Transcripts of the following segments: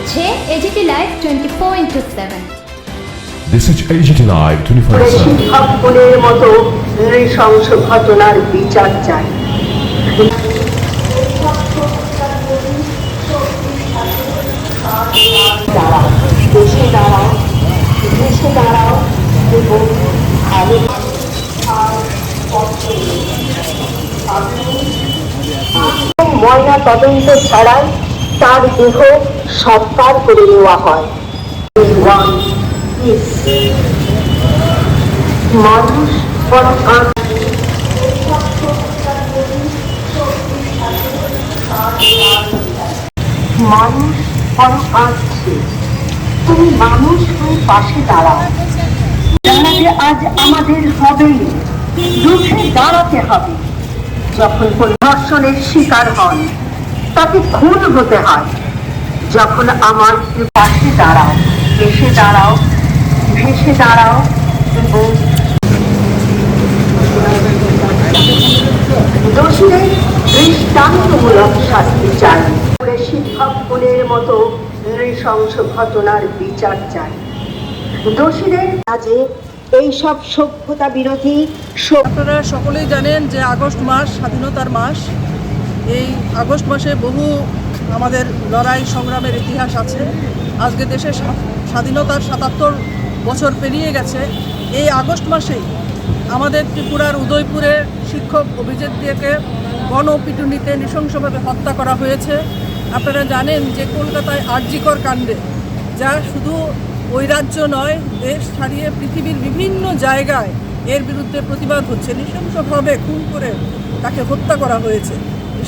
দেখছে AGT live 24/7। This is AGT Live 24/7. শিক্ষকগণের মতো নৃশংস ঘটনার বিচার চাই। দাঁড়াও, দেশে দাঁড়াও, দেশে দাঁড়াও এবং ময়না তদন্ত ছাড়াই তার দেহ সৎকার করে নেওয়া হয়। মানুষ মানুষ বড় কাঁদছে, তুমি মানুষ হয়ে পাশে দাঁড়াও। দাঁড়াতে আজ আমাদের হবেই, রুখে দাঁড়াতে হবে। যখন কোন ধর্ষণের শিকার হন তাকে খুন হতে হয়। যখন আমার পাশে দাঁড়াও, এসে দাঁড়াও, ভেসে দাঁড়াও এবং দোষীদের দৃষ্টান্তমূলক শাস্তি চাই। শিক্ষকগণের মতো নৃশংস ঘটনার বিচার চাই। দোষীদের কাজে এইসব সভ্যতা বিরোধী। আপনারা সকলেই জানেন যে আগস্ট মাস স্বাধীনতার মাস। এই আগস্ট মাসে বহু আমাদের লড়াই সংগ্রামের ইতিহাস আছে। আজকে দেশের স্বাধীনতার ৭৭ বছর পেরিয়ে গেছে। এই আগস্ট মাসেই আমাদের ত্রিপুরার উদয়পুরের শিক্ষক অভিজিৎ দিয়াকে গণপিটুনিতে নৃশংসভাবে হত্যা করা হয়েছে। আপনারা জানেন যে কলকাতায় আরজিকর কাণ্ডে, যা শুধু ওই রাজ্য নয়, দেশ ছাড়িয়ে পৃথিবীর বিভিন্ন জায়গায় এর বিরুদ্ধে প্রতিবাদ হচ্ছে। নৃশংসভাবে খুন করে তাকে হত্যা করা হয়েছে।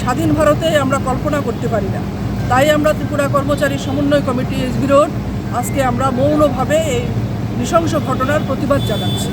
স্বাধীন ভারতে আমরা কল্পনা করতে পারি না। তাই আমরা ত্রিপুরা কর্মচারী সমন্বয় কমিটি এসবি রোড আজকে আমরা মৌনভাবে এই নৃশংস ঘটনার প্রতিবাদ জানাচ্ছি।